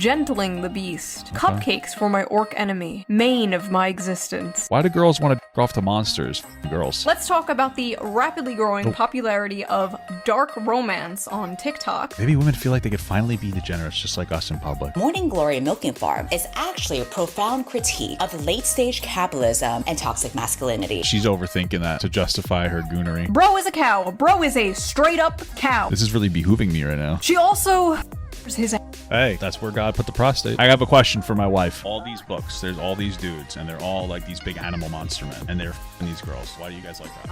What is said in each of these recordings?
gentling the beast, cupcakes for my orc enemy, mane of my existence. Why do girls want to off to monsters? Girls. Let's talk about the rapidly growing popularity of dark romance on TikTok. Maybe women feel like they could finally be degenerates just like us in public. Morning Glory Milking Farm is actually a profound critique of late-stage capitalism and toxic masculinity. She's overthinking that to justify her goonery. Bro is a cow. Bro is a straight-up cow. This is really behooving me right now. She also his. Hey, that's where God put the prostate. I have a question for my wife. All these books, there's all these dudes, and they're all like these big animal monster men, and they're f***ing these girls. Why do you guys like that?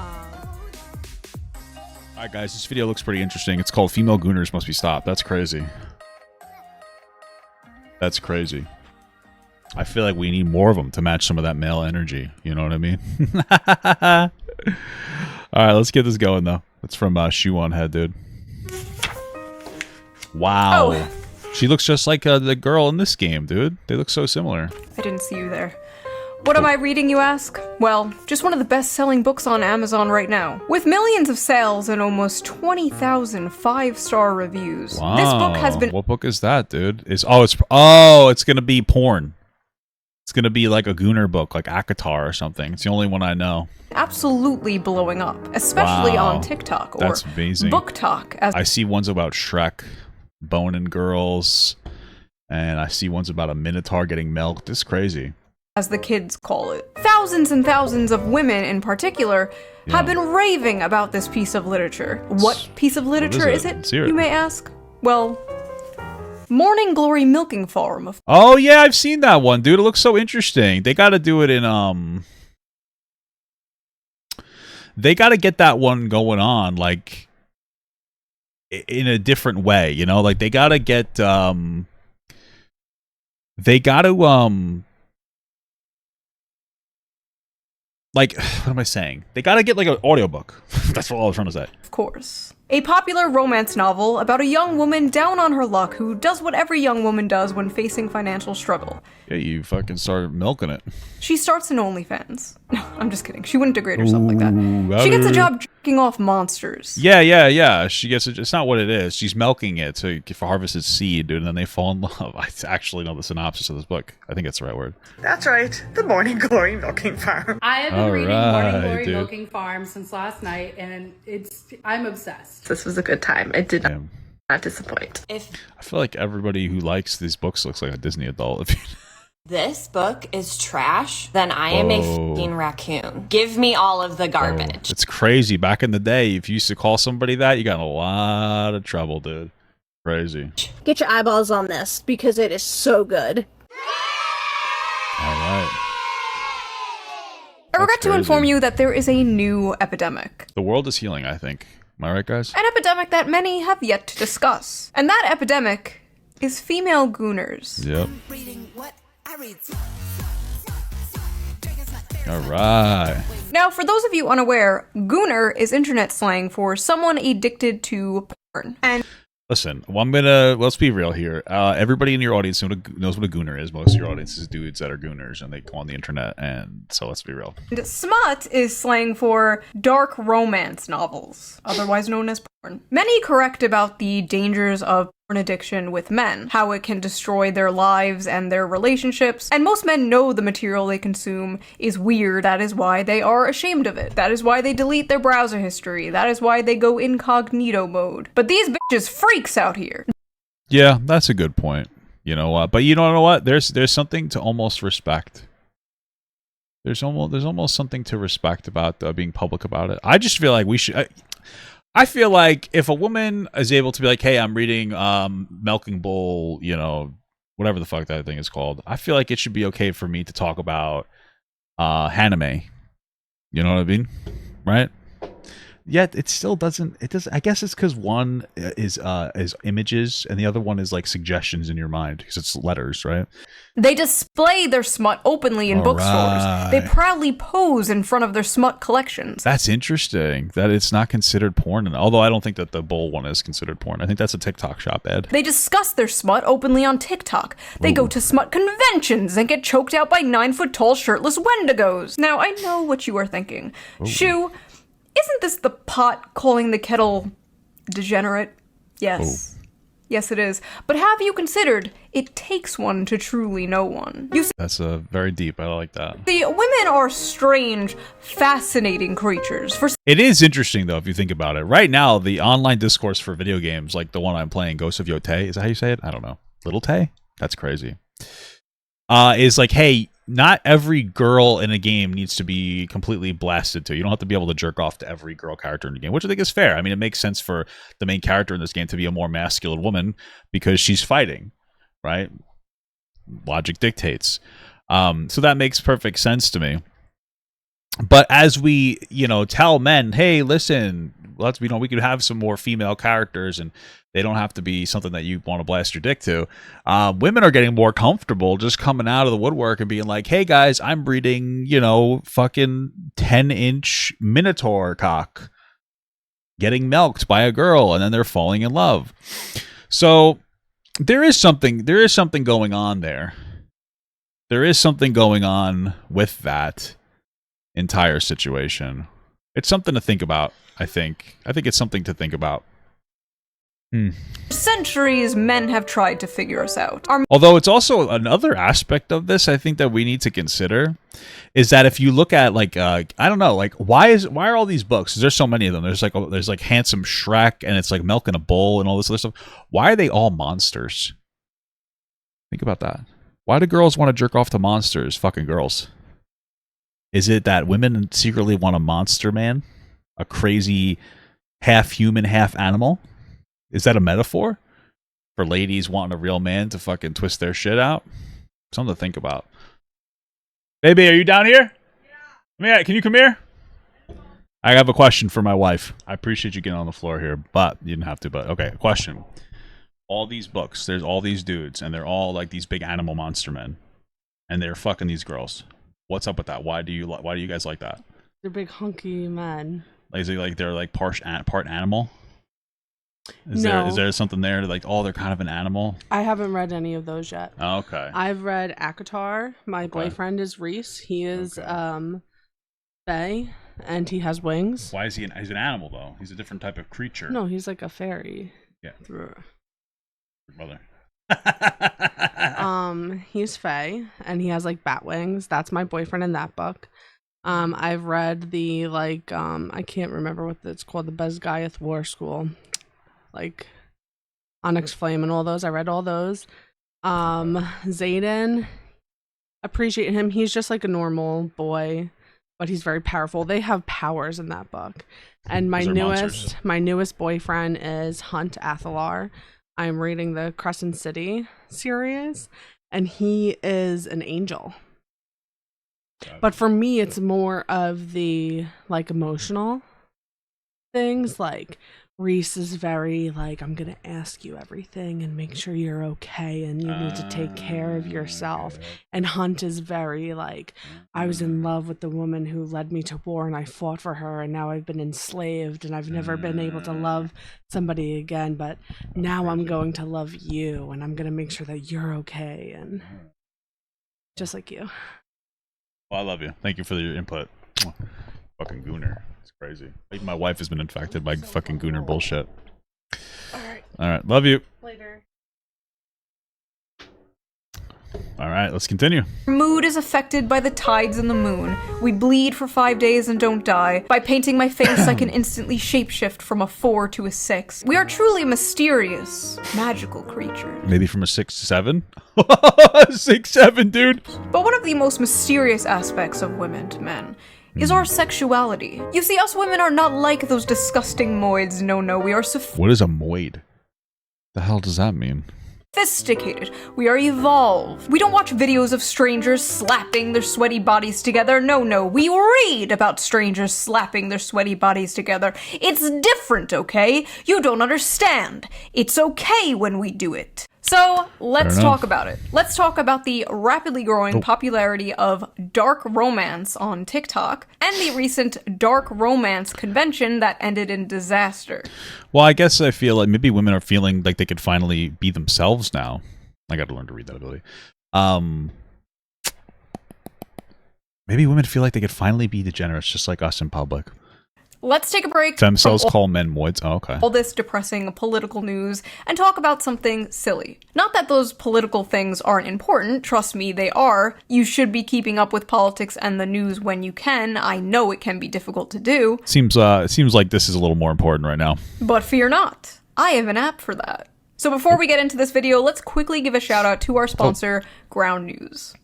Alright guys, this video looks pretty interesting. It's called Female Gooners Must Be Stopped. That's crazy. That's crazy. I feel like we need more of them to match some of that male energy. You know what I mean? Alright, let's get this going though. It's from Shoe on Head, dude. Wow. Oh. She looks just like the girl in this game, dude. They look so similar. I didn't see you there. What am I reading, you ask? Well, just one of the best-selling books on Amazon right now. With millions of sales and almost 20,000 5-star reviews. Wow. This book has been— What book is that, dude? It's gonna be porn. It's gonna be like a Gooner book, like Akatar or something. It's the only one I know. Absolutely blowing up, especially on TikTok or That's amazing. BookTok. As I see ones about Shrek, boning girls, and I see ones about a minotaur getting milked. It's crazy. As the kids call it. Thousands and thousands of women in particular have been raving about this piece of literature. What piece of literature is it, you may ask? Well, Morning Glory Milking Farm. Oh yeah, I've seen that one, dude. It looks so interesting. They gotta do it in they gotta get that one going on, like in a different way, you know? Like they gotta get like, what am I saying? They gotta get like an audiobook. That's all I was trying to say. Of course. A popular romance novel about a young woman down on her luck who does what every young woman does when facing financial struggle. Yeah, you fucking start milking it. She starts an OnlyFans. No, I'm just kidding. She wouldn't degrade herself like that. She gets a job jerking off monsters. Yeah. She gets it. It's not what it is. She's milking it to harvest its seed, dude, and then they fall in love. I actually know the synopsis of this book. I think that's the right word. That's right. The Morning Glory Milking Farm. I have been reading Morning Glory Milking Farm since last night, and I'm obsessed. This was a good time. It did not disappoint. If I feel like everybody who likes these books looks like a Disney adult. this book is trash, then I am a f***ing raccoon. Give me all of the garbage. It's crazy. Back in the day, if you used to call somebody that, you got in a lot of trouble, dude. Crazy. Get your eyeballs on this, because it is so good. All right. I regret to inform you that there is a new epidemic. The world is healing, I think. Am I right, guys? An epidemic that many have yet to discuss. And that epidemic is female gooners. Yep. All right. Now, for those of you unaware, gooner is internet slang for someone addicted to porn. And listen, let's be real here. Everybody in your audience knows what a gooner is. Most of your audience is dudes that are gooners and they go on the internet, and so let's be real. And smut is slang for dark romance novels, otherwise known as porn. Many correct about the dangers of porn addiction with men, how it can destroy their lives and their relationships, and most men know the material they consume is weird. That is why they are ashamed of it. That is why they delete their browser history. That is why they go incognito mode. But these bitches freaks out here. Yeah, that's a good point. You know what? But you know what? There's something to almost respect. There's almost something to respect about being public about it. I just feel like we should. I feel like if a woman is able to be like, hey, I'm reading Milking Bull, you know, whatever the fuck that thing is called, I feel like it should be okay for me to talk about haname. You know what I mean? Right? Yet it still doesn't. It does. I guess it's because one is images and the other one is like suggestions in your mind because it's letters, right? They display their smut openly in bookstores. They proudly pose in front of their smut collections. That's interesting. That it's not considered porn, although I don't think that the bull one is considered porn. I think that's a TikTok shop ad. They discuss their smut openly on TikTok. They go to smut conventions and get choked out by 9-foot-tall shirtless wendigos. Now I know what you are thinking. Shoo. Isn't this the pot calling the kettle degenerate? Yes. Yes, it is. But have you considered it takes one to truly know one? You That's very deep. I like that. see, women are strange, fascinating creatures. It is interesting, though, if you think about it. Right now, the online discourse for video games, like the one I'm playing, Ghost of Yotei, is that how you say it? I don't know. Little Tay? That's crazy. Is like, hey, not every girl in a game needs to be completely blasted to. You don't have to be able to jerk off to every girl character in the game, which I think is fair. I mean, it makes sense for the main character in this game to be a more masculine woman because she's fighting, right? Logic dictates. So that makes perfect sense to me. But as we, tell men, hey, listen, we could have some more female characters and they don't have to be something that you want to blast your dick to. Women are getting more comfortable just coming out of the woodwork and being like, hey guys, I'm breeding, fucking 10-inch Minotaur cock getting milked by a girl, and then they're falling in love. So there is something going on there. There is something going on with that entire situation. It's something to think about, I think. I think it's something to think about. For centuries, men have tried to figure us out. Although it's also another aspect of this I think that we need to consider is that if you look at I don't know, like why are all these books? There's so many of them. There's like Handsome Shrek and it's like Milk in a Bowl and all this other stuff. Why are they all monsters? Think about that. Why do girls want to jerk off to monsters? Fucking girls. Is it that women secretly want a monster man? A crazy half human, half animal? Is that a metaphor for ladies wanting a real man to fucking twist their shit out? Something to think about. Baby, are you down here? Yeah. Can you come here? I have a question for my wife. I appreciate you getting on the floor here, but you didn't have to. But okay, question. All these books, there's all these dudes, and they're all like these big animal monster men, and they're fucking these girls. What's up with that? Why do you guys like that? They're big hunky men. Is it like they're like part animal? Is No. there something there like, oh, they're kind of an animal? I haven't read any of those yet. Oh, okay. I've read Akatar. My boyfriend is Reese. He is Fae, and he has wings. Why is he's an animal though? He's a different type of creature. No, he's like a fairy. Yeah. Brother. He's Fae, and he has like bat wings. That's my boyfriend in that book. I've read the I can't remember what it's called, the Besgaiath War School, like Onyx Flame and all those. I read all those. Xaden, appreciate him. He's just like a normal boy, but he's very powerful. They have powers in that book. And my newest boyfriend is Hunt Athalar. I'm reading the Crescent City series, and he is an angel. But for me, it's more of the like emotional things. Like Reese is very like, I'm gonna ask you everything and make sure you're okay, and you need to take care of yourself. And Hunt is very like, I was in love with the woman who led me to war, and I fought for her, and now I've been enslaved, and I've never been able to love somebody again, but now I'm going to love you, and I'm gonna make sure that you're okay, and just like you. Well, I love you. Thank you for your input. Fucking Gooner. It's crazy. Like my wife has been infected by fucking Gooner bullshit. All right. Love you. Later. All right. Let's continue. Mood is affected by the tides and the moon. We bleed for 5 days and don't die. By painting my face, I can instantly shapeshift from a 4 to a 6. We are truly mysterious, magical creatures. Maybe from a 6 to 7? 6, 7, dude. But one of the most mysterious aspects of women to men is our sexuality. You see, us women are not like those disgusting moids. No, we are What is a moid? The hell does that mean? sophisticated. We are evolved. We don't watch videos of strangers slapping their sweaty bodies together. No, we read about strangers slapping their sweaty bodies together. It's different, okay? You don't understand. It's okay when we do it. So, let's talk about it. Let's talk about the rapidly growing popularity of dark romance on TikTok and the recent dark romance convention that ended in disaster. Well, I guess I feel like maybe women are feeling like they could finally be themselves now. I got to learn to read that ability. Maybe women feel like they could finally be degenerates just like us in public. Let's take a break. Stem cells call men moids. Oh, okay. All this depressing political news and talk about something silly. Not that those political things aren't important, trust me, they are. You should be keeping up with politics and the news when you can. I know it can be difficult to do. Seems like this is a little more important right now. But fear not, I have an app for that. So before we get into this video, let's quickly give a shout out to our sponsor, Ground News.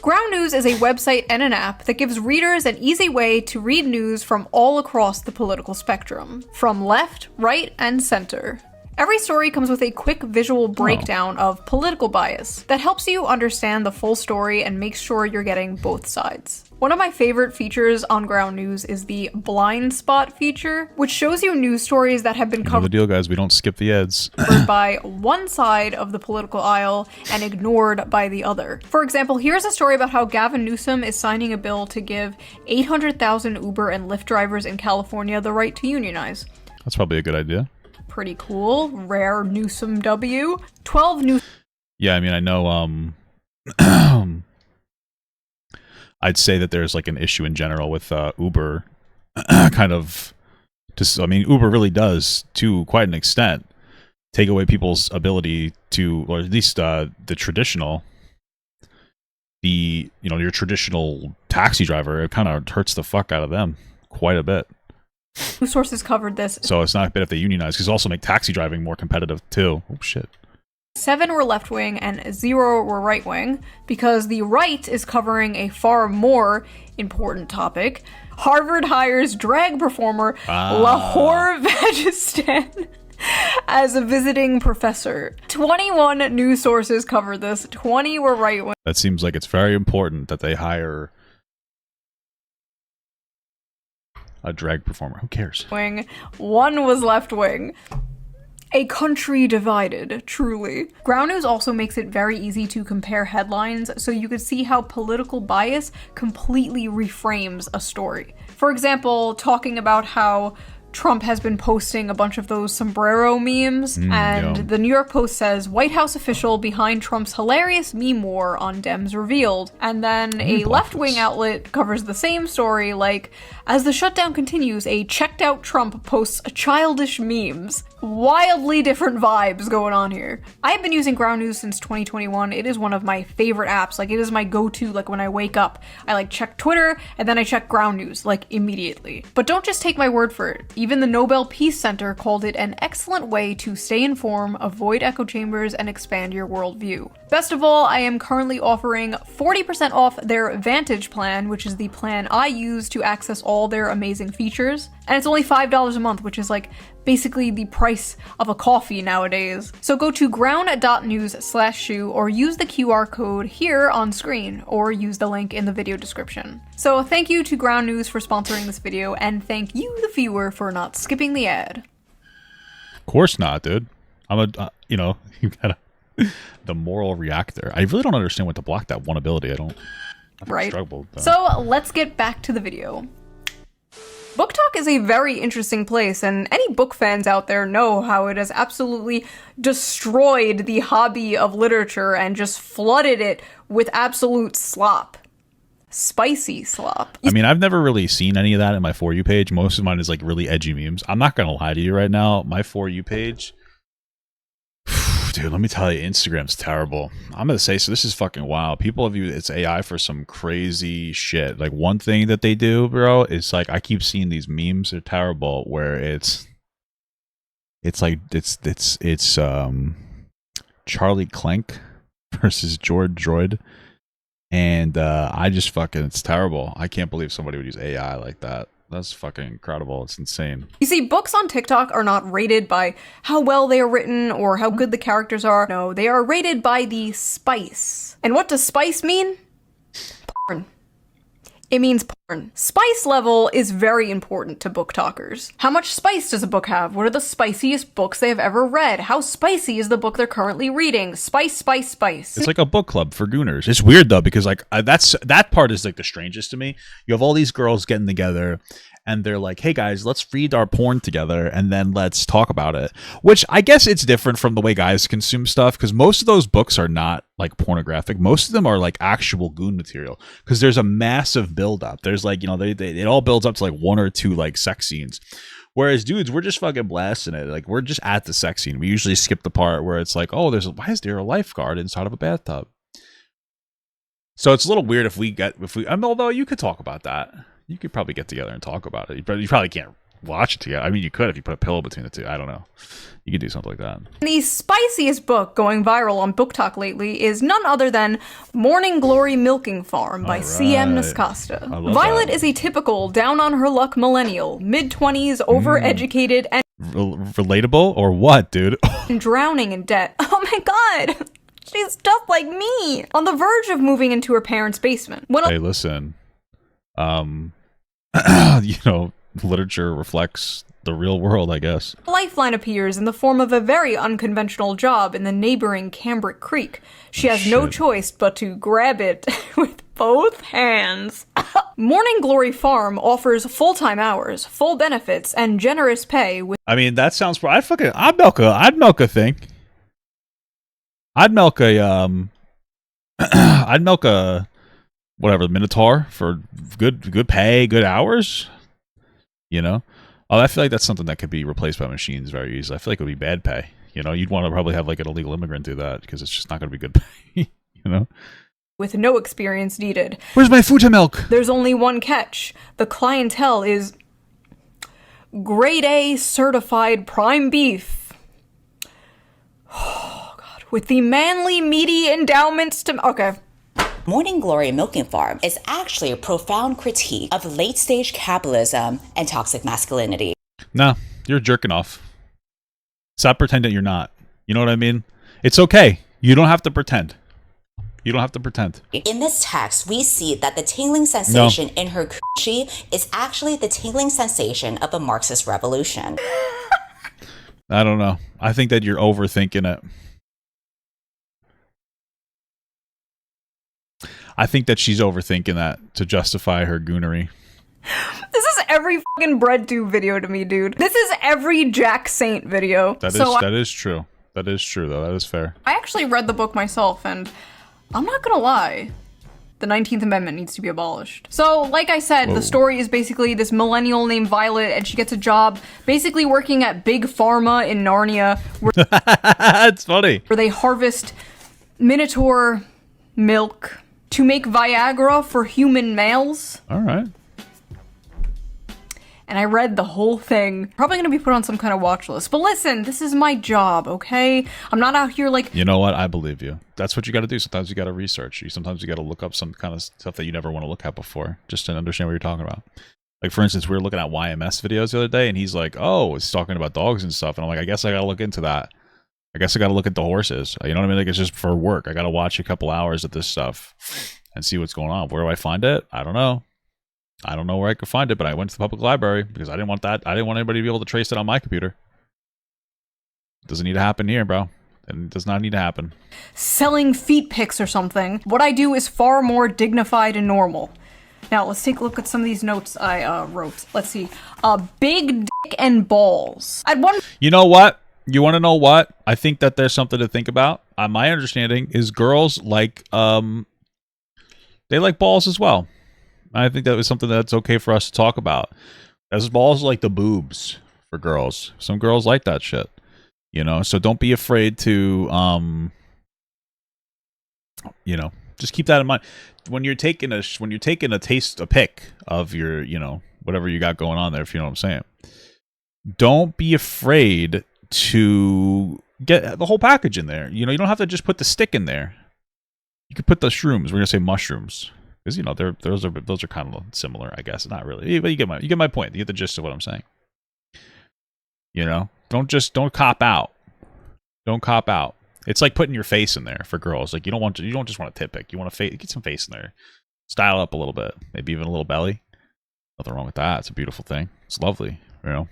Ground News is a website and an app that gives readers an easy way to read news from all across the political spectrum, from left, right, and center. Every story comes with a quick visual breakdown of political bias that helps you understand the full story and makes sure you're getting both sides. One of my favorite features on Ground News is the blind spot feature, which shows you news stories that have been covered the deal, guys. We don't skip the ads. by one side of the political aisle and ignored by the other. For example, here's a story about how Gavin Newsom is signing a bill to give 800,000 Uber and Lyft drivers in California the right to unionize. That's probably a good idea. Pretty cool. Rare Newsom W. 12 new. Yeah, I mean, I know, I'd say that there's like an issue in general with Uber kind of just, I mean, Uber really does to quite an extent take away people's ability to, or at least the traditional, your traditional taxi driver. It kind of hurts the fuck out of them quite a bit. News sources covered this. So it's not bad if they unionize, because also make taxi driving more competitive too. Oh shit. 7 were left-wing and 0 were right-wing, because the right is covering a far more important topic. Harvard hires drag performer Lahore Vagistan as a visiting professor. 21 news sources covered this, 20 were right-wing. That seems like it's very important that they hire a drag performer. Who cares? 1 was left-wing. A country divided, truly. Ground News also makes it very easy to compare headlines, so you can see how political bias completely reframes a story. For example, talking about how Trump has been posting a bunch of those sombrero memes, and the New York Post says, White House official behind Trump's hilarious meme war on Dems revealed. And then a left-wing outlet covers the same story, like, as the shutdown continues, a checked-out Trump posts childish memes. Wildly different vibes going on here. I have been using Ground News since 2021. It is one of my favorite apps. Like, it is my go-to, like, when I wake up. I, like, check Twitter, and then I check Ground News, like, immediately. But don't just take my word for it. Even the Nobel Peace Center called it an excellent way to stay informed, avoid echo chambers, and expand your worldview. Best of all, I am currently offering 40% off their Vantage plan, which is the plan I use to access all their amazing features. And it's only $5 a month, which is like basically the price of a coffee nowadays. So go to ground.news/shoe or use the QR code here on screen, or use the link in the video description. So thank you to Ground News for sponsoring this video, and thank you, the viewer, for not skipping the ad. Of course not, dude. You gotta the moral reactor. I really don't understand what to block that one ability. I've struggled. So let's get back to the video. BookTok is a very interesting place, and any book fans out there know how it has absolutely destroyed the hobby of literature and just flooded it with absolute slop. Spicy slop. I mean, I've never really seen any of that in my For You page. Most of mine is like really edgy memes. I'm not gonna lie to you right now. My For You page, dude, let me tell you, Instagram's terrible. I'm gonna say, so this is fucking wild. People have used it's AI for some crazy shit. Like, one thing that they do, bro, is like, I keep seeing these memes, they're terrible, where it's like it's Charlie Clank versus George Droid. And I just fucking, it's terrible. I can't believe somebody would use AI like that. That's fucking incredible. It's insane. You see, books on TikTok are not rated by how well they are written or how good the characters are. No, they are rated by the spice. And what does spice mean? Porn. It means porn. Spice level is very important to BookTokers. How much spice does a book have? What are the spiciest books they have ever read? How spicy is the book they're currently reading? Spice, spice, spice. It's like a book club for Gooners. It's weird though, because like that part is like the strangest to me. You have all these girls getting together, and they're like, hey guys, let's read our porn together and then let's talk about it. Which I guess it's different from the way guys consume stuff, because most of those books are not like pornographic. Most of them are like actual goon material, because there's a massive build up. There's like, it all builds up to like 1 or 2 like sex scenes. Whereas dudes, we're just fucking blasting it. Like, we're just at the sex scene. We usually skip the part where it's like, oh, why is there a lifeguard inside of a bathtub? So it's a little weird although you could talk about that. You could probably get together and talk about it. You probably can't watch it together. I mean, you could if you put a pillow between the two. I don't know. You could do something like that. The spiciest book going viral on BookTok lately is none other than Morning Glory Milking Farm by C.M. Nascosta. Violet is a typical down-on-her-luck millennial, mid-20s, overeducated, and relatable or what, dude? drowning in debt. Oh my god! She's tough like me! On the verge of moving into her parents' basement. Hey, listen. Literature reflects the real world, I guess. A lifeline appears in the form of a very unconventional job in the neighboring Cambric Creek. She has no choice but to grab it with both hands. Morning Glory Farm offers full-time hours, full benefits, and generous pay with— I mean, that sounds— I'd milk a thing. I'd milk a whatever, Minotaur for good pay, good hours. I feel like that's something that could be replaced by machines very easily. I feel like it would be bad pay. You'd want to probably have like an illegal immigrant do that, because it's just not going to be good pay. With no experience needed. Where's my futa milk? There's only one catch. The clientele is grade A certified prime beef. Oh god. With the manly, meaty endowments to— okay. Morning Glory Milking Farm is actually a profound critique of late-stage capitalism and toxic masculinity. No, you're jerking off. Stop pretending you're not. You know what I mean? It's okay. You don't have to pretend. You don't have to pretend. In this text, we see that the tingling sensation in her coochie is actually the tingling sensation of a Marxist revolution. I don't know. I think that you're overthinking it. I think that she's overthinking that to justify her goonery. This is every fucking breadtube video to me, dude. This is every Jack Saint video. That is true. That is true, though. That is fair. I actually read the book myself, and I'm not gonna lie. The 19th Amendment needs to be abolished. So, like I said, the story is basically this millennial named Violet, and she gets a job basically working at Big Pharma in Narnia. It's funny. Where they harvest Minotaur milk to make Viagra for human males. All right. And I read the whole thing. Probably gonna be put on some kind of watch list. But listen, this is my job, okay? I'm not out here like— You know what? I believe you. That's what you gotta do. Sometimes you gotta research. Sometimes you gotta look up some kind of stuff that you never want to look at before, just to understand what you're talking about. Like, for instance, we were looking at YMS videos the other day, and he's like, oh, it's talking about dogs and stuff. And I'm like, I guess I gotta look into that. I guess I gotta look at the horses. You know what I mean? Like, it's just for work. I gotta watch a couple hours of this stuff and see what's going on. Where do I find it? I don't know. I don't know where I could find it, but I went to the public library because I didn't want that. I didn't want anybody to be able to trace it on my computer. It doesn't need to happen here, bro. And it does not need to happen. Selling feet pics or something. What I do is far more dignified and normal. Now, let's take a look at some of these notes I wrote. Let's see. Big dick and balls. You know what? You want to know what? I think that there's something to think about. My understanding is girls like, they like balls as well. I think that was something that's okay for us to talk about. As balls like the boobs for girls. Some girls like that shit. So don't be afraid to, just keep that in mind. When you're taking a pic of your, whatever you got going on there, if you know what I'm saying. Don't be afraid to get the whole package in there. You don't have to just put the stick in there. You could put the shrooms. We're going to say mushrooms. Because those are kind of similar, I guess. Not really, but you get my point. You get the gist of what I'm saying. Don't cop out. Don't cop out. It's like putting your face in there for girls. Like you don't just want a tit pic. You want to get some face in there, style up a little bit, maybe even a little belly. Nothing wrong with that. It's a beautiful thing. It's lovely. At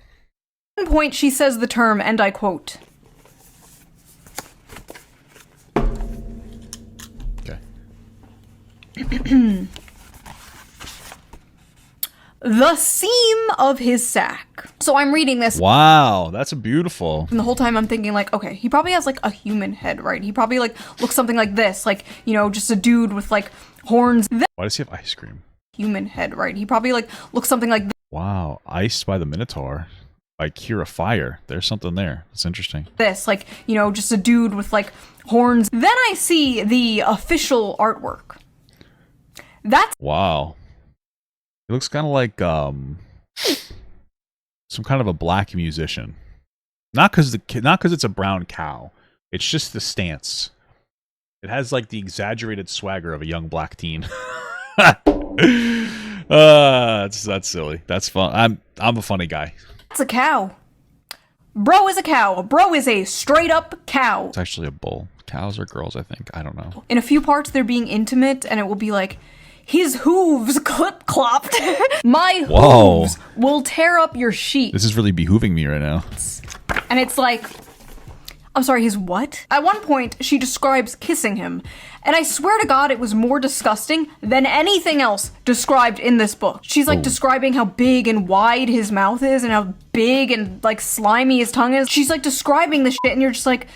one point, she says the term, and I quote. the seam of his sack. So I'm reading this. Wow, that's a beautiful. And the whole time I'm thinking like, okay, he probably has like a human head, right? He probably like looks something like this, like, you know, just a dude with like horns. Why does he have ice cream? Human head, right? He probably like looks something like Wow, iced by the Minotaur. By Kira Fire. There's something there. It's interesting. this, like, you know, just a dude with like horns. Then I see the official artwork. That's Wow. It looks kind of like some kind of a black musician. Not because it's a brown cow. It's just the stance. It has like the exaggerated swagger of a young black teen. That's silly. That's fun. I'm a funny guy. It's a cow. Bro is a cow. Bro is a straight up cow. It's actually a bull. Cows are girls, I think. I don't know. In a few parts, they're being intimate, and it will be like, his hooves clip clopped. My hooves will tear up your sheet. This is really behooving me right now. And it's like, I'm sorry, his what? At one point, she describes kissing him. And I swear to God, it was more disgusting than anything else described in this book. She's like describing how big and wide his mouth is and how big and like slimy his tongue is. She's like describing the shit and you're just like,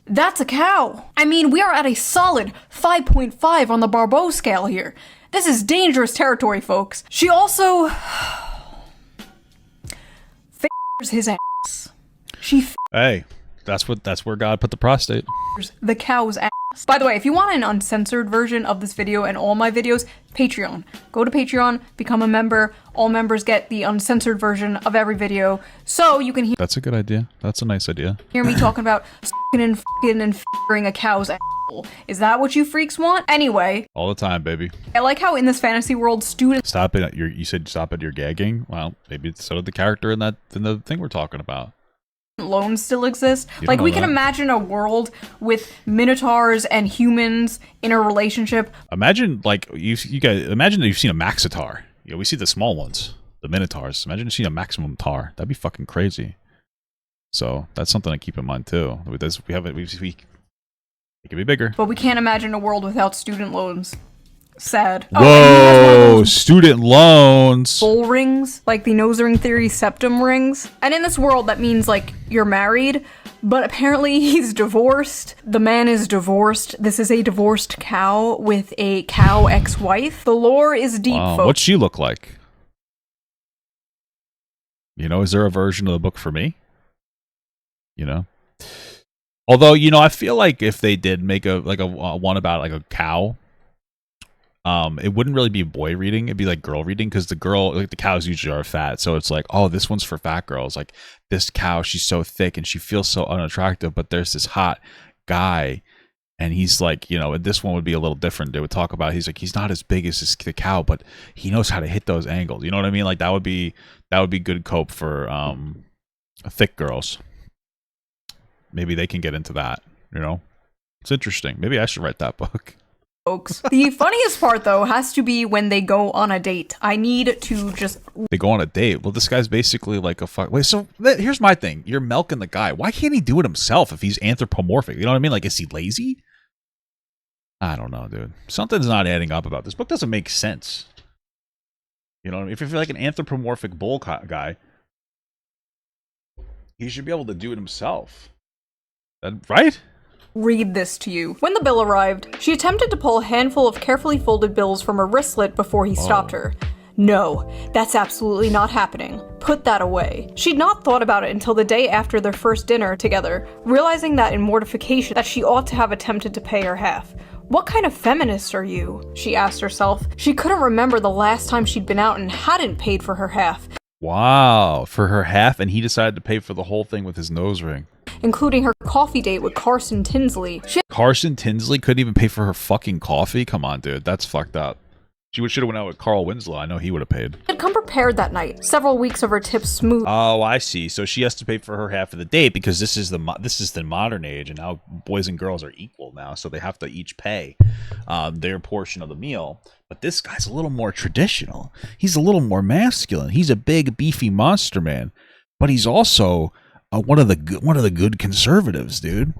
that's a cow. I mean, we are at a solid 5.5 on the Barbeau scale here. This is dangerous territory, folks. She also f***ers his ass. She Hey, that's where God put the prostate. the cow's ass. By the way, if you want an uncensored version of this video and all my videos, Patreon. Go to Patreon, become a member. All members get the uncensored version of every video, so you can That's a good idea. That's a nice idea. hear me talking about f***ing and f***ing a cow's asshole. Is that what you freaks want? Anyway, All the time, baby. I like how in this fantasy world, students Stop it. You said stop at your gagging. Well, maybe so did the character in the thing we're talking about. loans still exist. You Like, don't we know can that. imagine a world with minotaurs and humans in a relationship. Imagine like you guys. Imagine that you've seen a Maxitar. Yeah, we see the small ones, the Minotaurs. Imagine you've seen a Maximum Tar. That'd be fucking crazy. So that's something to keep in mind too. With this, we it can be bigger. But we can't imagine a world without student loans. Sad. Oh, and he has one of Whoa, those student loans. bull rings, like the nose ring theory septum rings. And in this world, that means like you're married, but apparently he's divorced. The man is divorced. This is a divorced cow with a cow ex-wife. The lore is deep, Wow, folks. what's she look like? You know, is there a version of the book for me? You know, although I feel like if they did make a one about like a cow, it wouldn't really be boy reading. It'd be like girl reading because the cows usually are fat, so it's like, oh, this one's for fat girls. Like this cow, she's so thick and she feels so unattractive, but there's this hot guy. And he's like, this one would be a little different. They would talk about, he's like, he's not as big as the cow, but he knows how to hit those angles. You know what I mean? Like that would be good cope for thick girls. Maybe they can get into that. It's interesting. Maybe I should write that book. Folks. The funniest part, though, has to be when they go on a date. I need to just... They go on a date. Well, this guy's basically like a fuck. Wait, so here's my thing. You're milking the guy. Why can't he do it himself if he's anthropomorphic? You know what I mean? Like, is he lazy? I don't know, dude. Something's not adding up about this book. Doesn't make sense. You know what I mean? If you're like an anthropomorphic bull guy, he should be able to do it himself. Right? read this to you. When the bill arrived, she attempted to pull a handful of carefully folded bills from her wristlet before he stopped her. No, that's absolutely not happening. Put that away. She'd not thought about it until the day after their first dinner together, realizing that in mortification that she ought to have attempted to pay her half. What kind of feminist are you? She asked herself. She couldn't remember the last time she'd been out and hadn't paid for her half. Wow, for her half, and he decided to pay for the whole thing with his nose ring. Including her coffee date with Carson Tinsley. Carson Tinsley couldn't even pay for her fucking coffee? Come on, dude, that's fucked up. She should have went out with Carl Winslow. I know he would have paid. She had come prepared that night. Several weeks of her tips smooth. Oh, I see. So she has to pay for her half of the date because this is the modern age, and now boys and girls are equal now, so they have to each pay their portion of the meal. But this guy's a little more traditional. He's a little more masculine. He's a big, beefy monster man, but he's also one of the good conservatives, dude.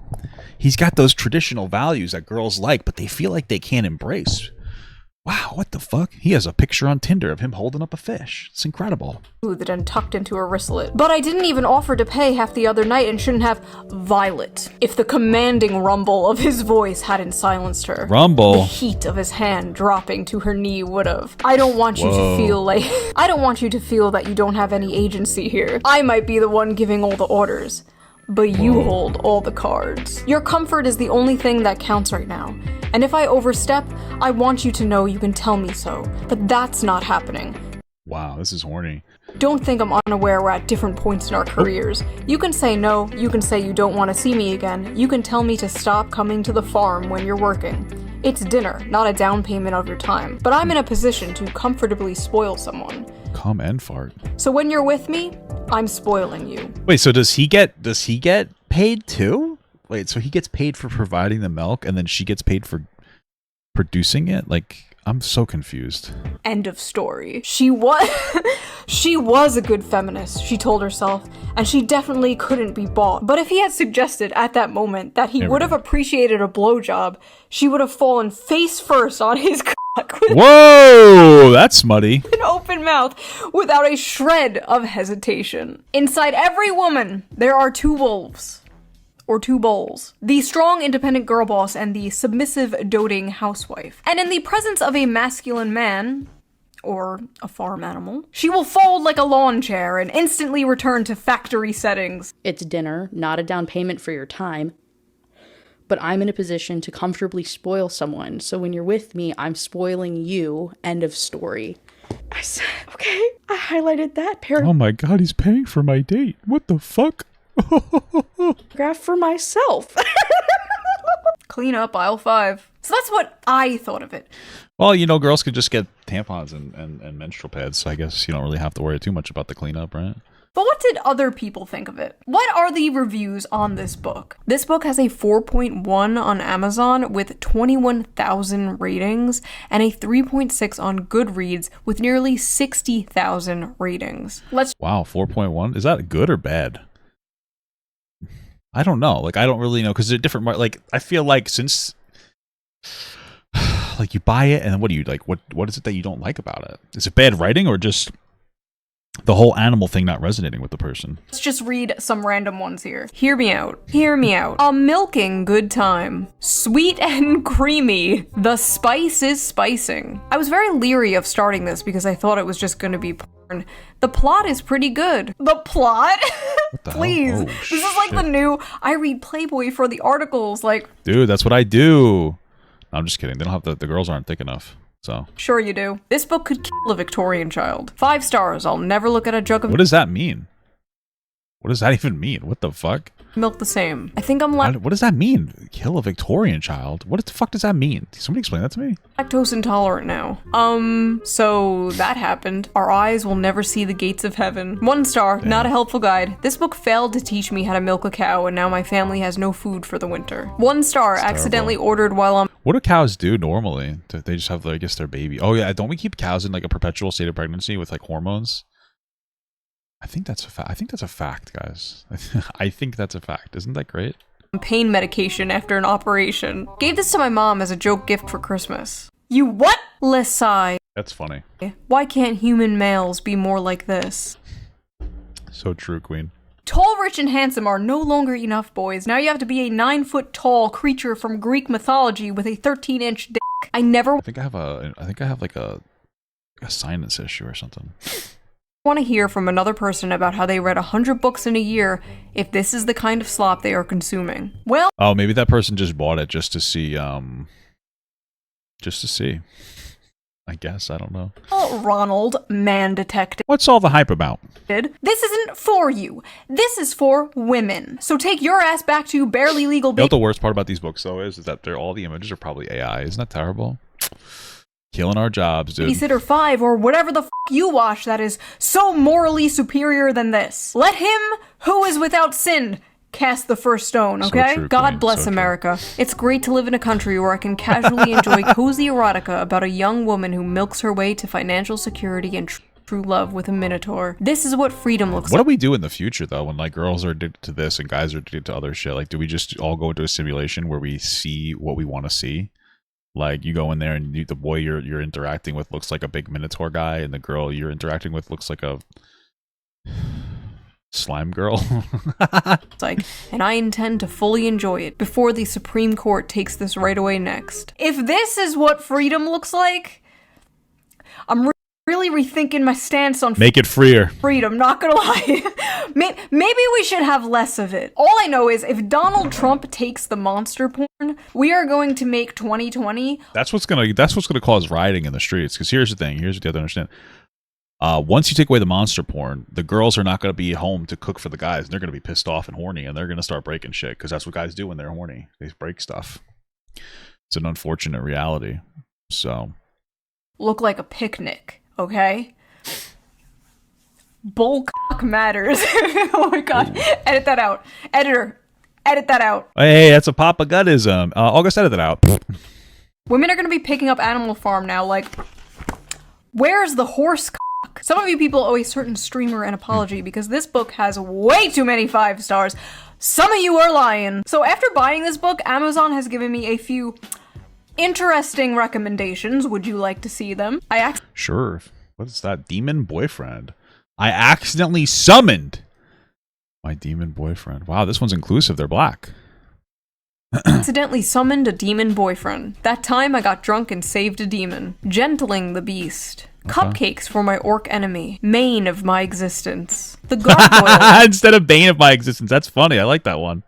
He's got those traditional values that girls like, but they feel like they can't embrace. Wow, what the fuck? He has a picture on Tinder of him holding up a fish. It's incredible. Soothed and tucked into her wristlet. But I didn't even offer to pay half the other night and shouldn't have. Violet. If the commanding rumble of his voice hadn't silenced her. Rumble. The heat of his hand dropping to her knee would've. I don't want you to feel like. I don't want you to feel that you don't have any agency here. I might be the one giving all the orders. But you hold all the cards. Your comfort is the only thing that counts right now. And if I overstep, I want you to know you can tell me so. But that's not happening. Wow, this is horny. Don't think I'm unaware we're at different points in our careers. You can say no, you can say you don't want to see me again, you can tell me to stop coming to the farm when you're working. It's dinner, not a down payment of your time. But I'm in a position to comfortably spoil someone. Come and fart. So when you're with me, I'm spoiling you. Wait, so does he get paid too? Wait, so he gets paid for providing the milk and then she gets paid for producing it? Like, I'm so confused. End of story. She was a good feminist, she told herself, and she definitely couldn't be bought. But if he had suggested at that moment that he would have appreciated a blowjob, she would have fallen face first on his cock with Whoa, that's smutty. an open mouth without a shred of hesitation. Inside every woman, there are two wolves. Or two bowls. The strong, independent girl boss and the submissive, doting housewife. And in the presence of a masculine man, or a farm animal, she will fold like a lawn chair and instantly return to factory settings. It's dinner, not a down payment for your time. But I'm in a position to comfortably spoil someone, so when you're with me, I'm spoiling you. End of story. I said, okay, I highlighted that paragraph. Oh my god, he's paying for my date. What the fuck? For myself. Clean up aisle 5. So that's what I thought of it. Well, you know, girls could just get tampons and menstrual pads, so I guess you don't really have to worry too much about the cleanup, right? But what did other people think of it? What are the reviews on this book? This book has a 4.1 on Amazon with 21,000 ratings and a 3.6 on Goodreads with nearly 60,000 ratings. Wow, 4.1? Is that good or bad? I don't know. Like, I don't really know because they're different. Like, I feel like since, like, you buy it and then what do you like? What is it that you don't like about it? Is it bad writing or just the whole animal thing not resonating with the person? Let's just read some random ones here. Hear me out. Hear me out. A milking good time. Sweet and creamy. The spice is spicing. I was very leery of starting this because I thought it was just going to be porn. The plot is pretty good. The plot? Please. Oh, this is like the new I read Playboy for the articles. Like, dude, that's what I do. No, I'm just kidding. They don't have the girls aren't thick enough. So sure you do. This book could kill a Victorian child. 5 stars. I'll never look at a jug of what does that mean? What does that even mean? What the fuck? Milk the same. I think I'm what does that mean? Kill a Victorian child? What the fuck does that mean? Somebody explain that to me. Lactose intolerant now. So that happened. Our eyes will never see the gates of heaven. 1 star, Damn. not a helpful guide. This book failed to teach me how to milk a cow and now my family has no food for the winter. 1 star, That's accidentally terrible. ordered while I'm What do cows do normally? They just have, I guess, their baby. Oh yeah, don't we keep cows in like a perpetual state of pregnancy with like hormones? I think that's a fact. I think that's a fact, guys. I think that's a fact. Isn't that great? pain medication after an operation. Gave this to my mom as a joke gift for Christmas. You what? Lesai. That's funny. Why can't human males be more like this? So true, Queen. Tall, rich, and handsome are no longer enough, boys. Now you have to be a 9-foot-tall creature from Greek mythology with a 13-inch dick. I think I have like a sinus issue or something. want to hear from another person about how they read 100 books in a year if this is the kind of slop they are consuming. Well, oh, maybe that person just bought it just to see, I guess, I don't know. Ronald, man detective. What's all the hype about? This isn't for you. This is for women. So take your ass back to barely legal. You know what the worst part about these books though is that all the images are probably AI. Isn't that terrible? Killing our jobs, dude. Babysitter 5 or whatever the f you watch that is so morally superior than this. Let him who is without sin cast the first stone, okay? So true, God Queen. bless So America. It's great to live in a country where I can casually enjoy cozy erotica about a young woman who milks her way to financial security and true love with a minotaur. This is what freedom looks What like. do we do in the future though when like girls are addicted to this and guys are addicted to other shit? Like do we just all go into a simulation where we see what we want to see? Like you go in there and the boy you're interacting with looks like a big Minotaur guy, and the girl you're interacting with looks like a slime girl. It's like, and I intend to fully enjoy it before the Supreme Court takes this right away next. If this is what freedom looks like, I'm really rethinking my stance on Make it freer. freedom, not gonna lie. Maybe we should have less of it. All I know is if Donald Trump takes the monster porn, we are going to make 2020. That's what's gonna cause rioting in the streets. Because here's the thing. Here's what you have to understand. Once you take away the monster porn, the girls are not going to be home to cook for the guys. They're going to be pissed off and horny, and they're going to start breaking shit because that's what guys do when they're horny. They break stuff. It's an unfortunate reality. So, look like a picnic, okay? Bull cock matters. Oh my god. Ooh. Edit that out. Editor, edit that out. Hey, that's a Papa Guttism. August, edit that out. Women are going to be picking up Animal Farm now, like, where's the horse cock? Some of you people owe a certain streamer an apology because this book has way too many 5 stars. Some of you are lying. So after buying this book, Amazon has given me a few interesting recommendations. Would you like to see them? Sure. What is that? Demon boyfriend. I accidentally summoned my demon boyfriend. Wow, this one's inclusive. They're black. Accidentally summoned a demon boyfriend. That time I got drunk and saved a demon. Gentling the beast. Okay. Cupcakes for my orc enemy. Bane of my existence. The gargoyle. Instead of bane of my existence. That's funny. I like that one.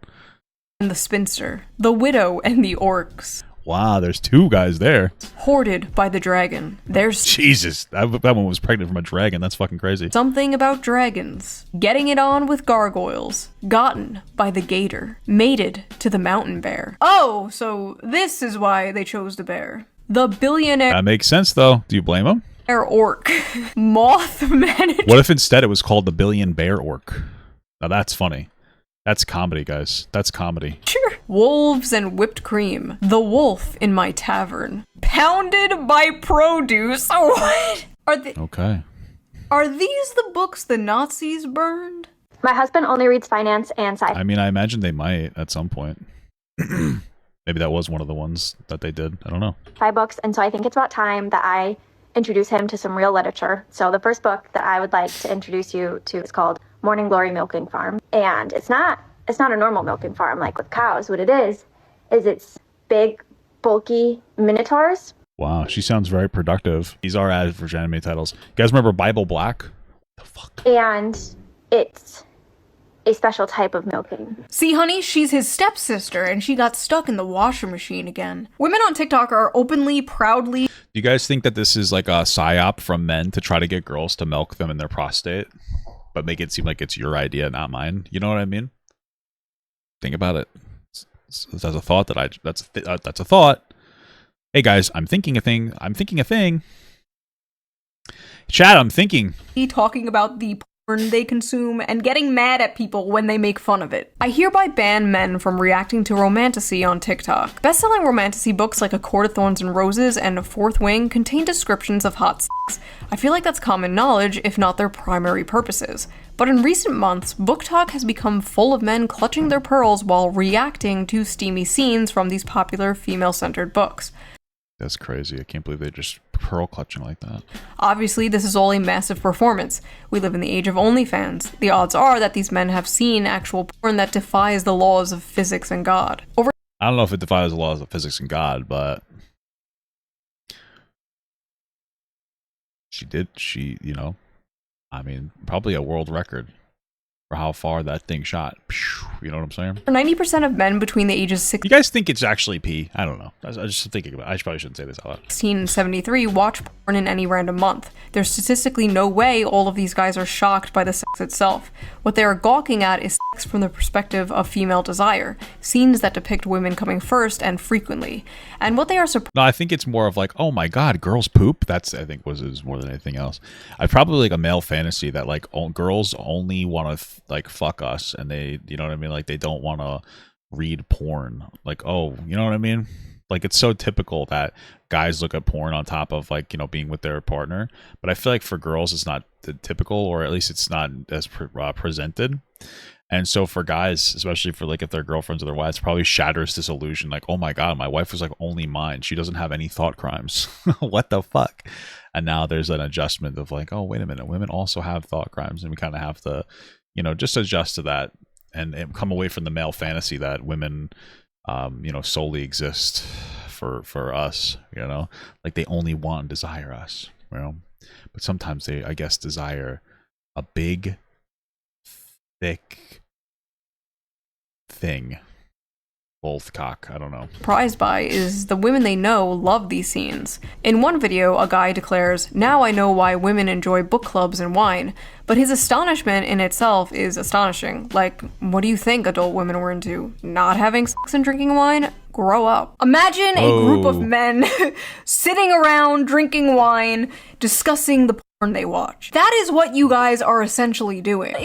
And the spinster. The widow and the orcs. Wow, there's 2 guys there. Hoarded by the dragon. There's... Jesus, that one was pregnant from a dragon. That's fucking crazy. Something about dragons. Getting it on with gargoyles. Gotten by the gator. Mated to the mountain bear. Oh, so this is why they chose the bear. The billionaire... That makes sense, though. Do you blame him? Orc. Moth manager. What if instead it was called the Billion Bear Orc? Now that's funny. That's comedy, guys. That's comedy. Sure. Wolves and whipped cream. The wolf in my tavern. Pounded by produce. Oh, what? Okay. Are these the books the Nazis burned? My husband only reads finance and sci-fi. I mean, I imagine they might at some point. Maybe that was one of the ones that they did. I don't know. 5 books, and so I think it's about time that I introduce him to some real literature. So the first book that I would like to introduce you to is called Morning Glory Milking Farm. And it's not a normal milking farm like with cows. What it is it's big, bulky minotaurs. Wow, she sounds very productive. These are added for anime titles. You guys remember Bible Black? What the fuck? And it's a special type of milking. See, honey, she's his stepsister, and she got stuck in the washer machine again. Women on TikTok are openly, proudly... Do you guys think that this is like a psyop from men to try to get girls to milk them in their prostate, but make it seem like it's your idea, not mine? You know what I mean? Think about it. That's a thought that's a thought. Hey guys, I'm thinking a thing. Chat, I'm thinking. Talking about the porn they consume and getting mad at people when they make fun of it. I hereby ban men from reacting to romantasy on TikTok. Best-selling romantasy books like A Court of Thorns and Roses and A Fourth Wing contain descriptions of hot sex. I feel like that's common knowledge, if not their primary purposes. But in recent months, BookTok has become full of men clutching their pearls while reacting to steamy scenes from these popular female-centered books. That's crazy. I can't believe they just pearl clutching like that. Obviously, this is all a massive performance. We live in the age of OnlyFans. The odds are that these men have seen actual porn that defies the laws of physics and God. I don't know if it defies the laws of physics and God, but she, I mean, probably a world record for how far that thing shot. You know what I'm saying? 90% of men between the ages 16 You guys think it's actually pee? I don't know. I was just thinking about it. I probably shouldn't say this out loud. and 73 watch porn in any random month. There's statistically no way all of these guys are shocked by the sex itself. What they are gawking at is sex from the perspective of female desire, scenes that depict women coming first and frequently. And what they are surprised... No, I think it's more of like, oh my god, girls poop? That's, I think, is more than anything else. I probably like a male fantasy that like girls only want to like fuck us, and they, you know what I mean, like they don't want to read porn. Like, oh, you know what I mean? Like, it's so typical that guys look at porn on top of like, being with their partner, but I feel like for girls it's not typical, or at least it's not as presented. And so for guys, especially for like if their girlfriends or their wives, probably shatters this illusion. Like, oh my God, my wife was like only mine. She doesn't have any thought crimes. What the fuck? And now there's an adjustment of like, oh, wait a minute. Women also have thought crimes. And we kind of have to, you know, just adjust to that and come away from the male fantasy that women, you know, solely exist for us, you know, like they only want and desire us, you know, but sometimes they, I guess, desire a big, thick thing. Both cock, I don't know. Surprised by is the women they know love these scenes. In one video, a guy declares, "Now I know why women enjoy book clubs and wine," but his astonishment in itself is astonishing. Like, what do you think adult women were into? Not having sex and drinking wine? Grow up. Imagine a group of men sitting around drinking wine, discussing the porn they watch. That is what you guys are essentially doing.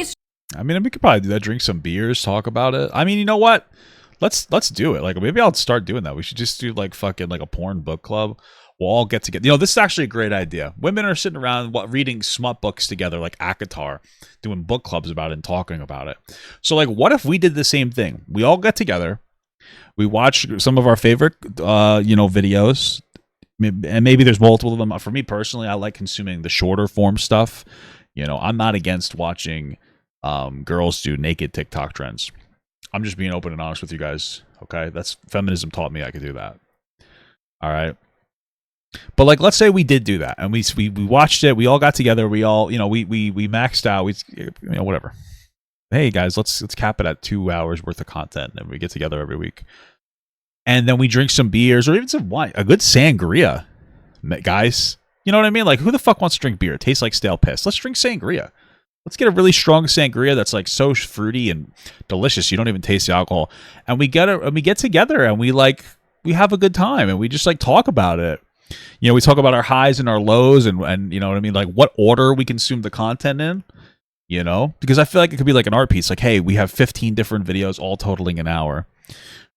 I mean, we could probably do that, drink some beers, talk about it. I mean, you know what? Let's do it. Like, maybe I'll start doing that. We should just do like fucking like a porn book club. We'll all get together. You know, this is actually a great idea. Women are sitting around reading smut books together, like ACOTAR, doing book clubs about it and talking about it. So, like, what if we did the same thing? We all get together. We watch some of our favorite, you know, videos, and maybe there's multiple of them. For me personally, I like consuming the shorter form stuff. You know, I'm not against watching girls do naked TikTok trends. I'm just being open and honest with you guys, okay? That's feminism taught me I could do that. All right. But like, let's say we did do that, and we watched it. We all got together. We all, you know, we maxed out. We, you know, whatever. Hey guys, let's cap it at 2 hours worth of content, and we get together every week, and then we drink some beers or even some wine, a good sangria, guys. You know what I mean? Like, who the fuck wants to drink beer? It tastes like stale piss. Let's drink sangria. Let's get a really strong sangria that's like so fruity and delicious you don't even taste the alcohol. And we get together and we have a good time and we just like talk about it. You know, we talk about our highs and our lows and you know what I mean, like what order we consume the content in, you know? Because I feel like it could be like an art piece. Like, hey, we have 15 different videos all totaling an hour.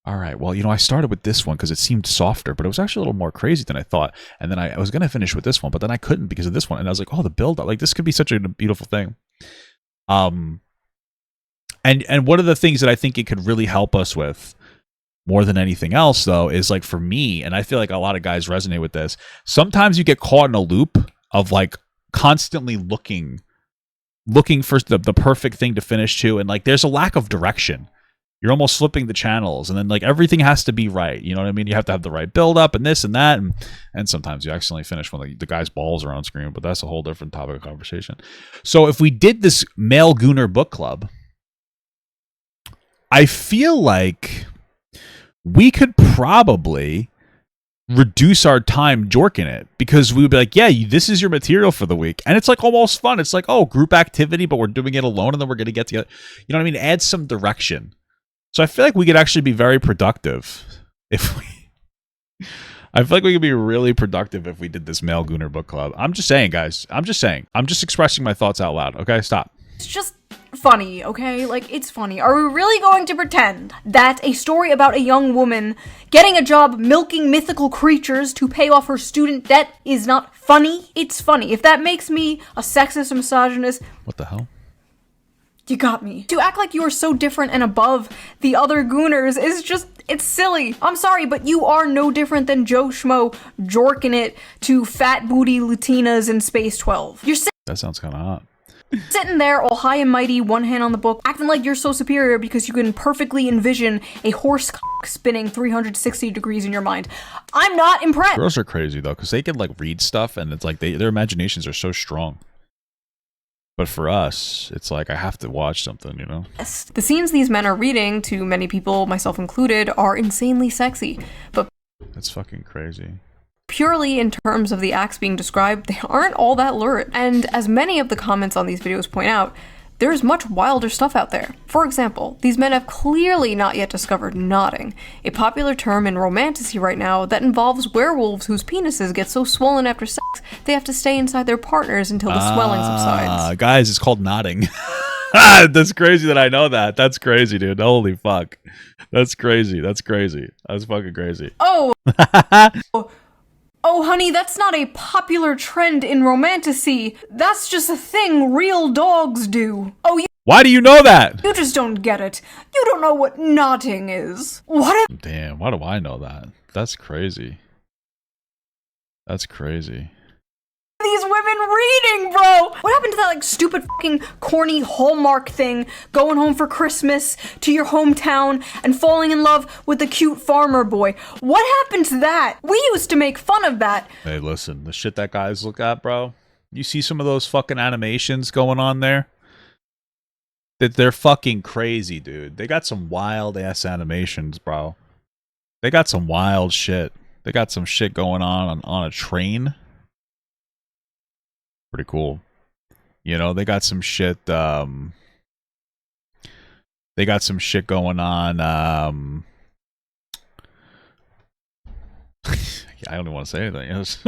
All right, well, you know, I started with this one because it seemed softer, but it was actually a little more crazy than I thought. And then I was going to finish with this one, but then I couldn't because of this one. And I was like, oh, the build up, like this could be such a beautiful thing. And one of the things that I think it could really help us with more than anything else, though, is like for me, and I feel like a lot of guys resonate with this. Sometimes you get caught in a loop of like constantly looking for the perfect thing to finish to. And like, there's a lack of direction. You're almost flipping the channels, and then like everything has to be right. You know what I mean? You have to have the right build up and this and that, and sometimes you accidentally finish when the guy's balls are on screen. But that's a whole different topic of conversation. So if we did this male Gooner book club, I feel like we could probably reduce our time jorking it, because we would be like, yeah, this is your material for the week, and it's like almost fun. It's like, oh, group activity, but we're doing it alone, and then we're gonna get together. You know what I mean? Add some direction. So I feel like we could actually be very productive if we... I feel like we could be really productive if we did this male Gooner book club. I'm just saying, guys. I'm just saying. I'm just expressing my thoughts out loud. Okay, stop. It's just funny, okay? Like, it's funny. Are we really going to pretend that a story about a young woman getting a job milking mythical creatures to pay off her student debt is not funny? It's funny. If that makes me a sexist or misogynist... What the hell? You got me. To act like you are so different and above the other Gooners is just, it's silly. I'm sorry, but you are no different than Joe Schmo jorking it to fat booty Latinas in Space 12. You're That sounds kind of hot. Sitting there all high and mighty, one hand on the book, acting like you're so superior because you can perfectly envision a horse cock spinning 360 degrees in your mind. I'm not impressed. Girls are crazy though, because they can like read stuff and it's like their imaginations are so strong. But for us, it's like I have to watch something, you know? The scenes these men are reading, to many people, myself included, are insanely sexy. But that's fucking crazy. Purely in terms of the acts being described, they aren't all that lurid. And as many of the comments on these videos point out, there's much wilder stuff out there. For example, these men have clearly not yet discovered nodding, a popular term in romantasy right now that involves werewolves whose penises get so swollen after sex they have to stay inside their partners until the swelling subsides. Guys, it's called nodding. That's crazy that I know that. That's crazy, dude. Holy fuck. That's crazy. That's crazy. That's fucking crazy. Oh! Oh, honey, that's not a popular trend in romantasy. That's just a thing real dogs do. Oh, Why do you know that? You just don't get it. You don't know what knotting is. What if— Damn, why do I know that? That's crazy. That's crazy. these women reading, bro? What happened to that, like, stupid fucking corny Hallmark thing, going home for Christmas to your hometown and falling in love with the cute farmer boy? What happened to that? We used to make fun of that. Hey, listen, the shit that guys look at, bro. You see some of those fucking animations going on there? That they're fucking crazy, dude. They got some wild ass animations, bro. They got some wild shit. They got some shit going on a train. Pretty cool. You know, they got some shit, they got some shit going on, I don't even want to say anything else.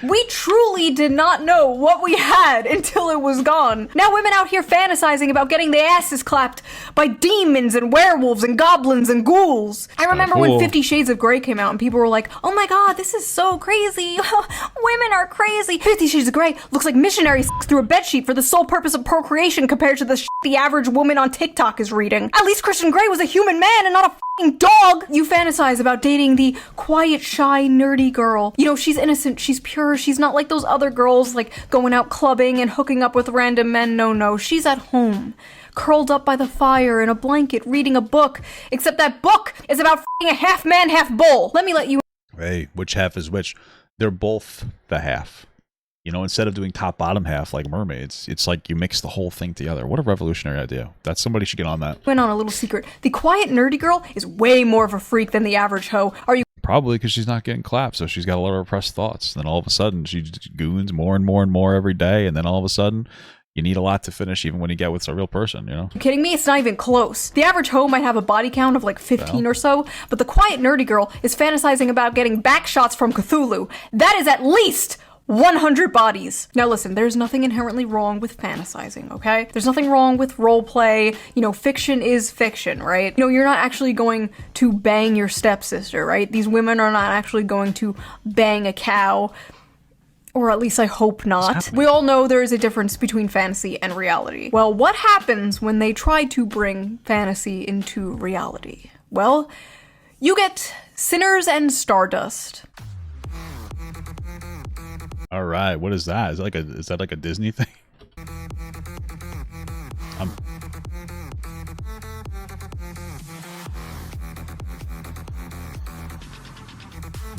We truly did not know what we had until it was gone. Now women out here fantasizing about getting their asses clapped by demons and werewolves and goblins and ghouls. I remember when 50 Shades of Grey came out and people were like, oh my god, this is so crazy. Women are crazy. 50 Shades of Grey looks like missionary sex through a bedsheet for the sole purpose of procreation compared to the shit the average woman on TikTok is reading. At least Christian Grey was a human man and not a fucking dog. You fantasize about dating the quiet, shy, nerdy girl. You know, she's innocent, she's pure, she's not like those other girls, like going out clubbing and hooking up with random men. No, she's at home, curled up by the fire in a blanket, reading a book, except that book is about f***ing a half man, half bull. Let me let you— Hey, which half is which? They're both the half. You know, instead of doing top-bottom half like mermaids, it's like you mix the whole thing together. What a revolutionary idea. That somebody should get on that. Went on a little secret. The quiet, nerdy girl is way more of a freak than the average hoe. Are you— Probably because she's not getting clapped, so she's got a lot of repressed thoughts. Then all of a sudden, she just goons more and more and more every day, and then all of a sudden, you need a lot to finish even when you get with a real person, you know? You kidding me? It's not even close. The average hoe might have a body count of like 15 or so, but the quiet, nerdy girl is fantasizing about getting back shots from Cthulhu. That is at least 100 bodies. Now listen, there's nothing inherently wrong with fantasizing, okay? There's nothing wrong with role play. You know, fiction is fiction, right? You know, you're not actually going to bang your stepsister, right? These women are not actually going to bang a cow. Or at least I hope not. We all know there is a difference between fantasy and reality. Well, what happens when they try to bring fantasy into reality? Well, you get Sinners and Stardust. All right, what is that? Is that like a Disney thing? I'm